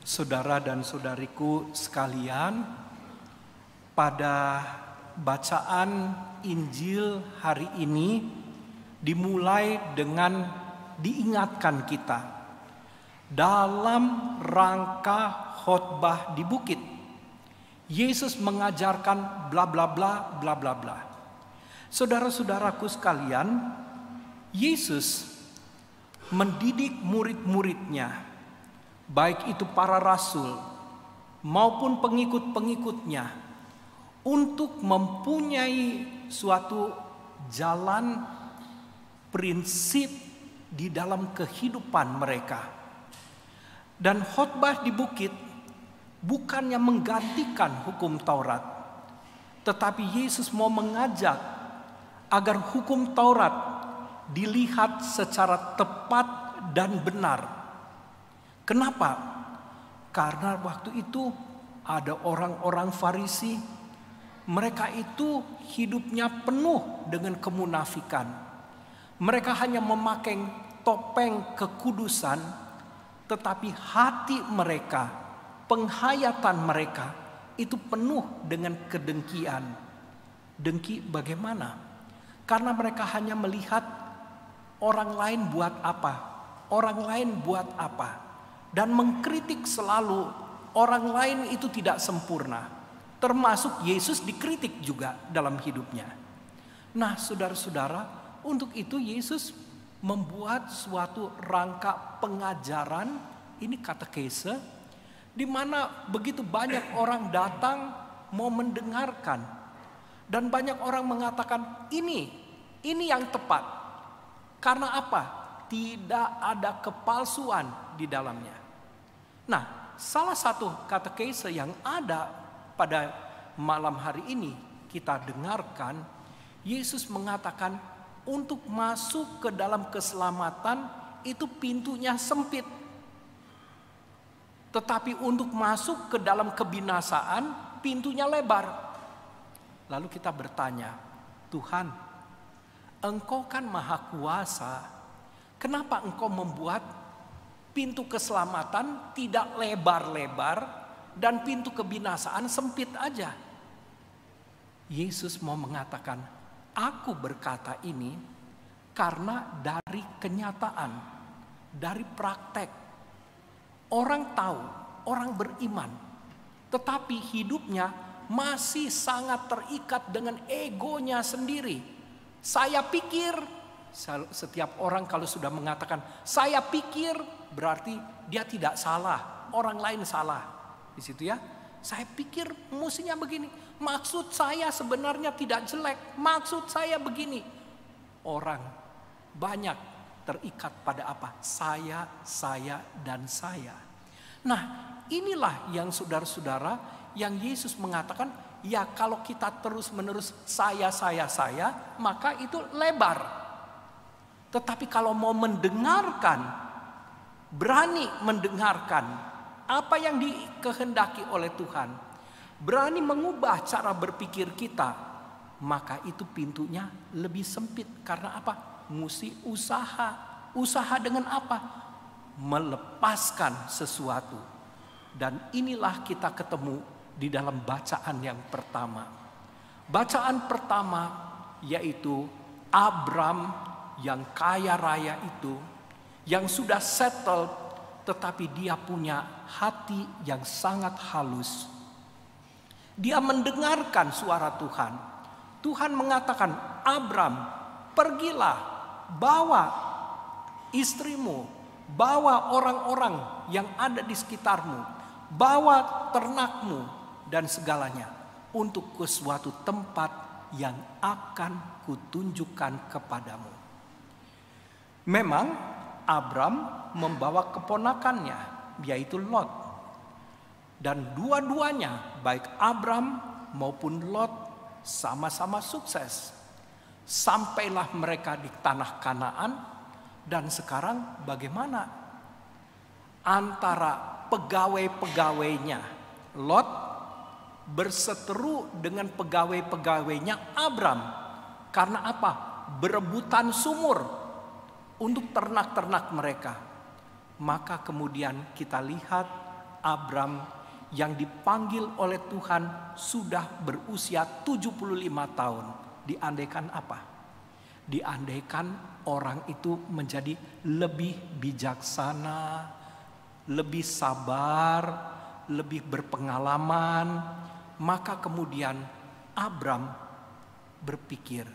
Saudara dan saudariku sekalian, pada bacaan Injil hari ini dimulai dengan diingatkan kita dalam rangka khotbah di bukit. Yesus mengajarkan bla bla bla bla bla bla. Saudara-saudaraku sekalian, Yesus mendidik murid-muridnya, baik itu para rasul maupun pengikut-pengikutnya, untuk mempunyai suatu jalan prinsip di dalam kehidupan mereka. Dan khotbah di bukit bukannya menggantikan hukum Taurat, tetapi Yesus mau mengajak agar hukum Taurat dilihat secara tepat dan benar. Kenapa? Karena waktu itu ada orang-orang Farisi, mereka itu hidupnya penuh dengan kemunafikan. Mereka hanya memakai topeng kekudusan, tetapi hati mereka, penghayatan mereka itu penuh dengan kedengkian. Dengki bagaimana? Karena mereka hanya melihat orang lain buat apa, orang lain buat apa, dan mengkritik selalu orang lain itu tidak sempurna. Termasuk Yesus dikritik juga dalam hidupnya. Nah, saudara-saudara, untuk itu Yesus membuat suatu rangka pengajaran, ini katekese, di mana begitu banyak orang datang mau mendengarkan. Dan banyak orang mengatakan ini yang tepat. Karena apa? Tidak ada kepalsuan di dalamnya. Nah, salah satu katekese yang ada pada malam hari ini kita dengarkan, Yesus mengatakan untuk masuk ke dalam keselamatan itu pintunya sempit. Tetapi untuk masuk ke dalam kebinasaan pintunya lebar. Lalu kita bertanya, Tuhan, Engkau kan Maha Kuasa, kenapa Engkau membuat pintu keselamatan tidak lebar-lebar dan pintu kebinasaan sempit aja? Yesus mau mengatakan, aku berkata ini karena dari kenyataan, dari praktek. Orang tahu, orang beriman, tetapi hidupnya masih sangat terikat dengan egonya sendiri. Saya pikir, setiap orang kalau sudah mengatakan saya pikir, berarti dia tidak salah, orang lain salah. Di situ ya, saya pikir mestinya begini. Maksud saya sebenarnya tidak jelek, maksud saya begini. Orang banyak terikat pada apa? Saya, dan saya. Nah, inilah yang saudara-saudara, yang Yesus mengatakan, ya kalau kita terus-menerus saya, maka itu lebar. Tetapi kalau mau mendengarkan, berani mendengarkan apa yang dikehendaki oleh Tuhan, berani mengubah cara berpikir kita, maka itu pintunya lebih sempit. Karena apa? Mesti usaha. Usaha dengan apa? Melepaskan sesuatu. Dan inilah kita ketemu di dalam bacaan yang pertama. Bacaan pertama yaitu Abram yang kaya raya itu, yang sudah settle, tetapi dia punya hati yang sangat halus. Dia mendengarkan suara Tuhan. Tuhan mengatakan, Abram, pergilah, bawa istrimu, bawa orang-orang yang ada di sekitarmu, bawa ternakmu dan segalanya untuk ke suatu tempat yang akan kutunjukkan kepadamu. Memang Abram membawa keponakannya, yaitu Lot. Dan dua-duanya, baik Abram maupun Lot, sama-sama sukses. Sampailah mereka di tanah Kanaan. Dan sekarang bagaimana? Antara pegawai-pegawainya Lot berseteru dengan pegawai-pegawainya Abram. Karena apa? Berebutan sumur untuk ternak-ternak mereka. Maka kemudian kita lihat Abram yang dipanggil oleh Tuhan sudah berusia 75 tahun. Diandaikan apa? Diandaikan orang itu menjadi lebih bijaksana, lebih sabar, lebih berpengalaman, maka kemudian Abram berpikir,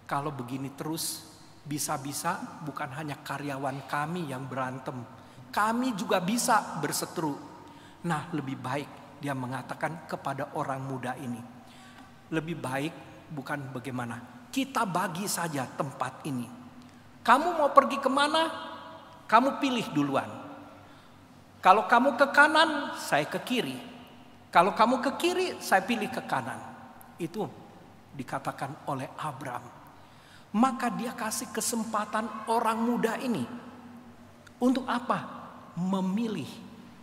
kalau begini terus bisa-bisa bukan hanya karyawan kami yang berantem, kami juga bisa berseteru. Nah, lebih baik dia mengatakan kepada orang muda ini, lebih baik bukan bagaimana, kita bagi saja tempat ini. Kamu mau pergi kemana? Kamu pilih duluan. Kalau kamu ke kanan, saya ke kiri. Kalau kamu ke kiri, saya pilih ke kanan. Itu dikatakan oleh Abram. Maka dia kasih kesempatan orang muda ini. Untuk apa? Memilih.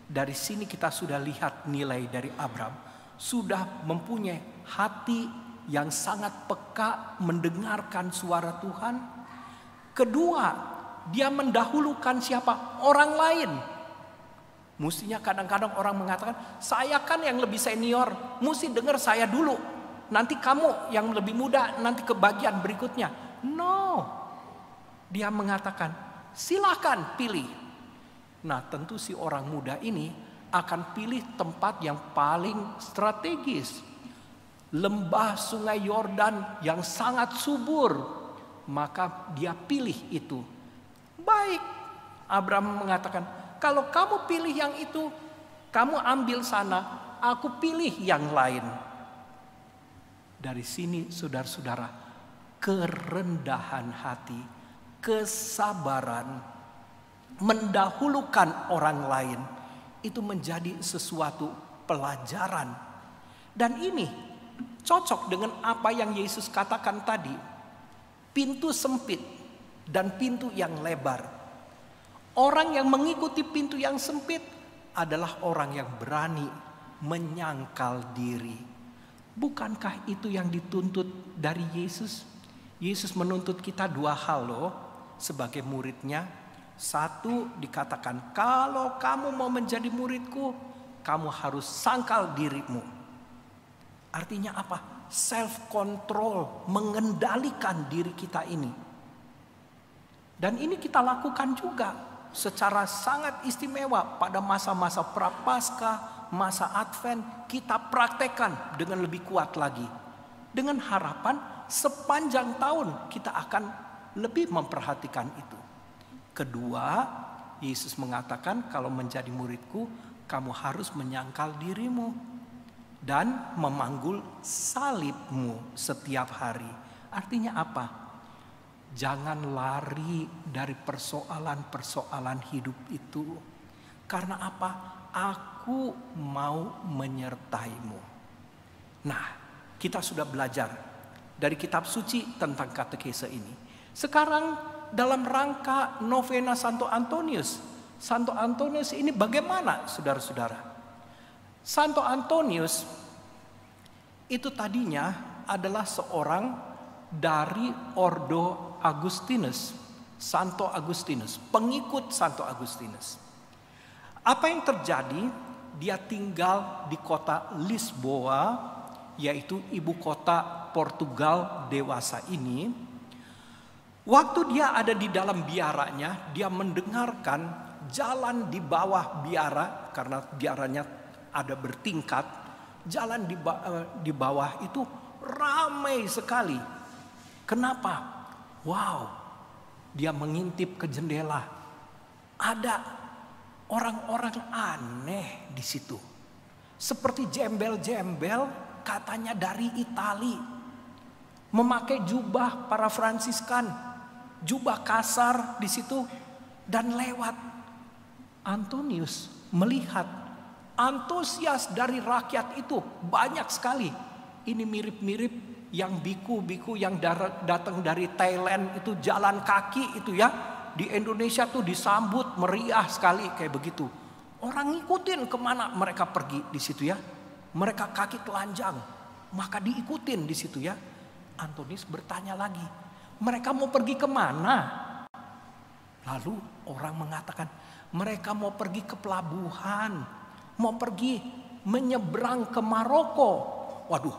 Dari sini kita sudah lihat nilai dari Abram. Sudah mempunyai hati yang sangat peka mendengarkan suara Tuhan. Kedua, dia mendahulukan siapa? Orang lain. Mestinya kadang-kadang orang mengatakan, saya kan yang lebih senior, mesti dengar saya dulu. Nanti kamu yang lebih muda, nanti ke bagian berikutnya. No, dia mengatakan silakan pilih. Nah, tentu si orang muda ini akan pilih tempat yang paling strategis. Lembah Sungai Yordan yang sangat subur, maka dia pilih itu. Baik, Abram mengatakan, kalau kamu pilih yang itu, kamu ambil sana, aku pilih yang lain. Dari sini saudara-saudara, kerendahan hati, kesabaran, mendahulukan orang lain, itu menjadi sesuatu pelajaran. Dan ini cocok dengan apa yang Yesus katakan tadi. Pintu sempit dan pintu yang lebar. Orang yang mengikuti pintu yang sempit adalah orang yang berani menyangkal diri. Bukankah itu yang dituntut dari Yesus? Yesus menuntut kita dua hal loh sebagai muridnya. Satu, dikatakan kalau kamu mau menjadi muridku, kamu harus sangkal dirimu. Artinya apa? Self control, mengendalikan diri kita ini. Dan ini kita lakukan juga secara sangat istimewa pada masa-masa Prapaskah, masa Advent, kita praktekkan dengan lebih kuat lagi. Dengan harapan sepanjang tahun kita akan lebih memperhatikan itu. Kedua, Yesus mengatakan kalau menjadi muridku, kamu harus menyangkal dirimu dan memanggul salibmu setiap hari. Artinya apa? Jangan lari dari persoalan-persoalan hidup itu. Karena apa? Aku mau menyertaimu. Nah, kita sudah belajar dari kitab suci tentang katekese ini. Sekarang dalam rangka novena Santo Antonius. Santo Antonius ini bagaimana saudara-saudara? Santo Antonius itu tadinya adalah seorang dari Ordo Agustinus. Santo Agustinus, pengikut Santo Agustinus. Apa yang terjadi? Dia tinggal di kota Lisboa, yaitu ibu kota Portugal dewasa ini. Waktu dia ada di dalam biaranya, dia mendengarkan jalan di bawah biara, karena biaranya ada bertingkat. Jalan di bawah itu ramai sekali. Kenapa? Wow, dia mengintip ke jendela. Ada orang-orang aneh di situ. Seperti jembel-jembel, katanya dari Itali, memakai jubah para Fransiskan, jubah kasar di situ, dan lewat. Antonius melihat antusias dari rakyat itu banyak sekali. Ini mirip-mirip yang biku-biku yang datang dari Thailand itu jalan kaki itu ya. Di Indonesia tuh disambut meriah sekali kayak begitu. Orang ngikutin kemana mereka pergi di situ ya. Mereka kaki telanjang, maka diikutin di situ ya. Antonius bertanya lagi, mereka mau pergi kemana? Lalu orang mengatakan, mereka mau pergi ke pelabuhan. mau pergi menyeberang ke Maroko. Waduh,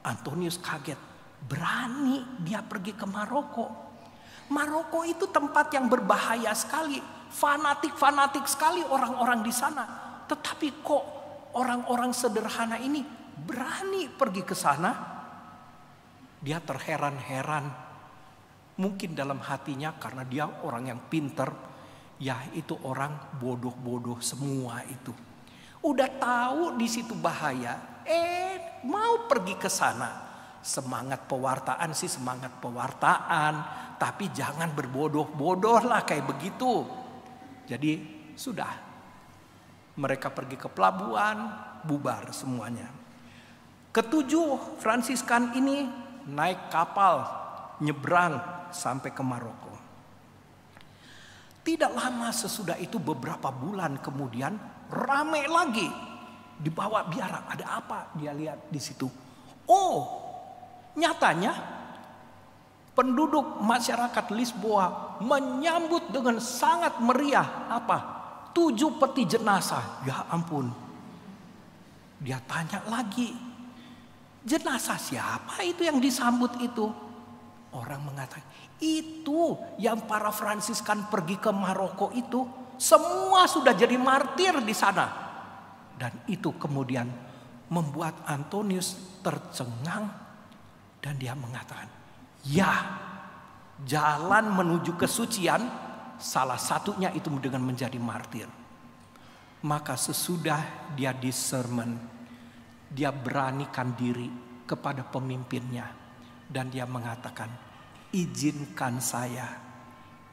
Antonius kaget. Berani dia pergi ke Maroko. Maroko itu tempat yang berbahaya sekali. Fanatik sekali orang-orang di sana. Tetapi kok orang-orang sederhana ini berani pergi ke sana? Dia terheran-heran. Mungkin dalam hatinya karena dia orang yang pinter. Ya itu orang bodoh-bodoh semua itu. Udah tahu di situ bahaya. Mau pergi ke sana. Semangat pewartaan sih semangat pewartaan. Tapi jangan berbodoh-bodoh lah kayak begitu. Jadi sudah. Mereka pergi ke pelabuhan. Bubar semuanya. Ketujuh Fransiskan ini naik kapal. Nyebrang sampai ke Maroko. Tidak lama sesudah itu beberapa bulan kemudian. Rame lagi. Dibawa biara. Ada apa? Dia lihat di situ. Oh. Nyatanya penduduk masyarakat Lisboa menyambut dengan sangat meriah apa? 7 peti jenazah. Ya ampun. Dia tanya lagi. Jenazah siapa itu yang disambut itu? Orang mengatakan itu yang para Fransiskan pergi ke Maroko itu. Semua sudah jadi martir di sana. Dan itu kemudian membuat Antonius tercengang. Dan dia mengatakan, ya jalan menuju kesucian salah satunya itu dengan menjadi martir. Maka sesudah dia disermon, dia beranikan diri kepada pemimpinnya. Dan dia mengatakan, izinkan saya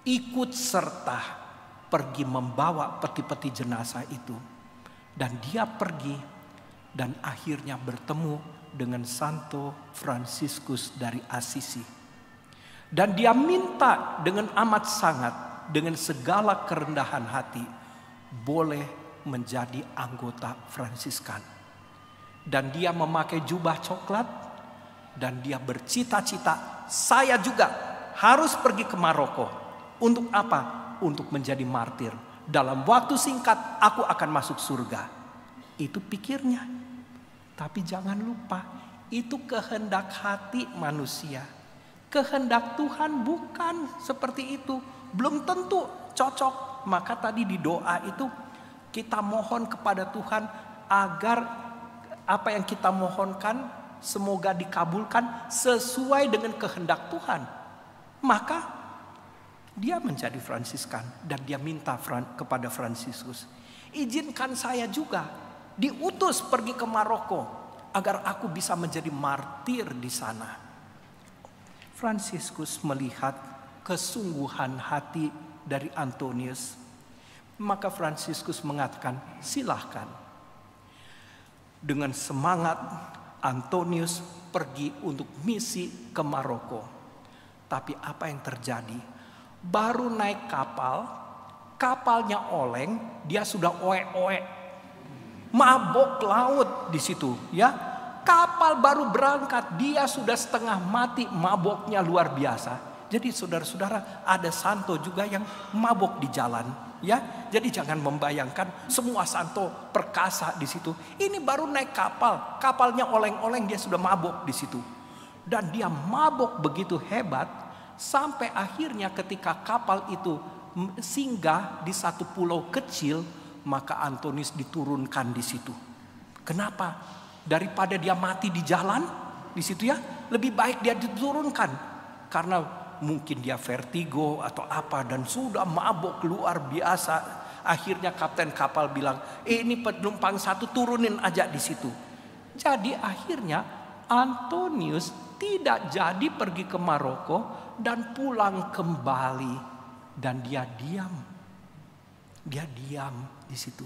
ikut serta pergi membawa peti-peti jenazah itu. Dan dia pergi dan akhirnya bertemu dengan Santo Fransiskus dari Assisi. Dan dia minta dengan amat sangat, dengan segala kerendahan hati, boleh menjadi anggota Fransiskan. Dan dia memakai jubah coklat, dan dia bercita-cita, saya juga harus pergi ke Maroko. Untuk apa? Untuk menjadi martir. Dalam waktu singkat aku akan masuk surga. Itu pikirnya. Tapi jangan lupa, itu kehendak hati manusia. Kehendak Tuhan bukan seperti itu. Belum tentu cocok. Maka tadi di doa itu kita mohon kepada Tuhan agar apa yang kita mohonkan semoga dikabulkan sesuai dengan kehendak Tuhan. Maka dia menjadi Fransiskan dan dia minta kepada Fransiskus, izinkan saya juga diutus pergi ke Maroko agar aku bisa menjadi martir di sana. Fransiskus melihat kesungguhan hati dari Antonius. Maka Fransiskus mengatakan, silahkan. Dengan semangat Antonius pergi untuk misi ke Maroko. Tapi apa yang terjadi? Baru naik kapal, kapalnya oleng, dia sudah oek-oek. Mabok laut di situ, ya. Kapal baru berangkat, dia sudah setengah mati, maboknya luar biasa. Jadi saudara-saudara, ada santo juga yang mabok di jalan, ya. Jadi jangan membayangkan semua santo perkasa di situ. Ini baru naik kapal, kapalnya oleng-oleng, dia sudah mabok di situ. Dan dia mabok begitu hebat sampai akhirnya ketika kapal itu singgah di satu pulau kecil, maka Antonius diturunkan di situ. Kenapa? Daripada dia mati di jalan di situ ya, lebih baik dia diturunkan. Karena mungkin dia vertigo atau apa dan sudah mabok luar biasa. Akhirnya kapten kapal bilang, ini penumpang satu turunin aja di situ. Jadi akhirnya Antonius tidak jadi pergi ke Maroko dan pulang kembali dan dia diam. Dia diam di situ.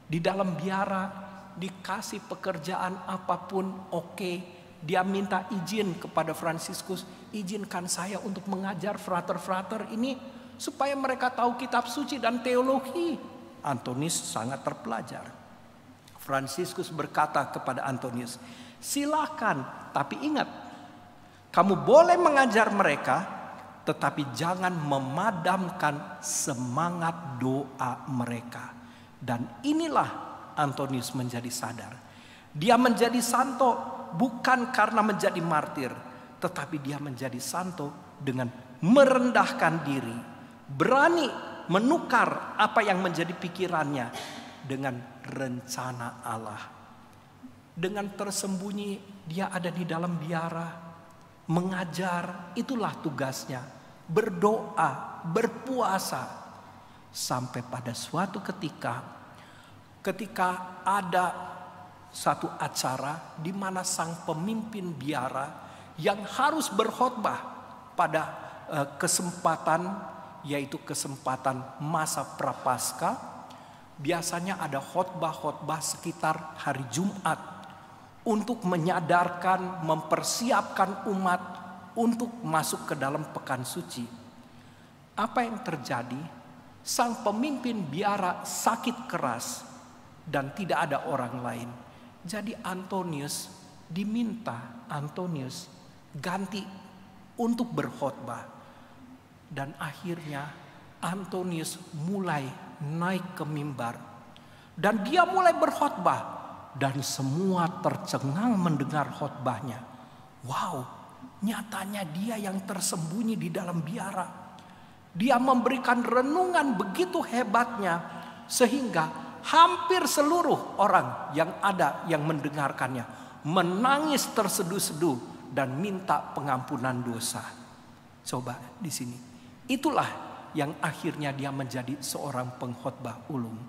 Di dalam biara dikasih pekerjaan apapun oke. Dia minta izin kepada Fransiskus, izinkan saya untuk mengajar frater-frater ini supaya mereka tahu kitab suci dan teologi. Antonius sangat terpelajar. Fransiskus berkata kepada Antonius, silakan, tapi ingat, kamu boleh mengajar mereka, tetapi jangan memadamkan semangat doa mereka. Dan inilah Antonius menjadi sadar. Dia menjadi santo bukan karena menjadi martir, tetapi dia menjadi santo dengan merendahkan diri, berani menukar apa yang menjadi pikirannya dengan rencana Allah. Dengan tersembunyi dia ada di dalam biara, mengajar, itulah tugasnya. Berdoa, berpuasa, sampai pada suatu ketika ada satu acara di mana sang pemimpin biara yang harus berkhotbah pada kesempatan, yaitu kesempatan masa prapaskah. Biasanya ada khotbah-khotbah sekitar hari Jumat untuk menyadarkan, mempersiapkan umat untuk masuk ke dalam pekan suci. Apa yang terjadi? Sang pemimpin biara sakit keras dan tidak ada orang lain. Jadi Antonius diminta, Antonius ganti untuk berkhotbah. Dan akhirnya Antonius mulai naik ke mimbar. Dan dia mulai berkhotbah. Dan semua tercengang mendengar khotbahnya. Wow, nyatanya dia yang tersembunyi di dalam biara. Dia memberikan renungan begitu hebatnya sehingga hampir seluruh orang yang ada yang mendengarkannya menangis terseduh-seduh dan minta pengampunan dosa. Coba di sini. Itulah yang akhirnya dia menjadi seorang pengkhotbah ulung.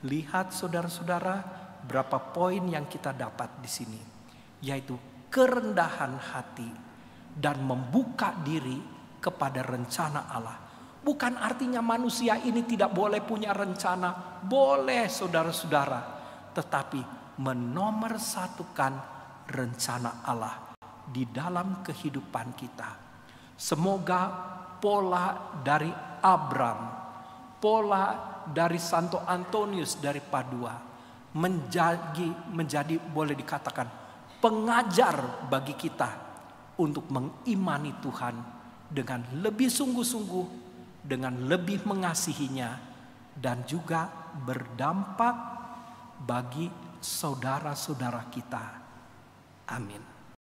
Lihat saudara-saudara berapa poin yang kita dapat di sini, yaitu kerendahan hati dan membuka diri kepada rencana Allah. Bukan artinya manusia ini tidak boleh punya rencana. Boleh saudara-saudara. Tetapi menomorsatukan rencana Allah di dalam kehidupan kita. Semoga pola dari Abram, pola dari Santo Antonius dari Padua menjadi boleh dikatakan pengajar bagi kita untuk mengimani Tuhan dengan lebih sungguh-sungguh, dengan lebih mengasihinya, dan juga berdampak bagi saudara-saudara kita. Amin.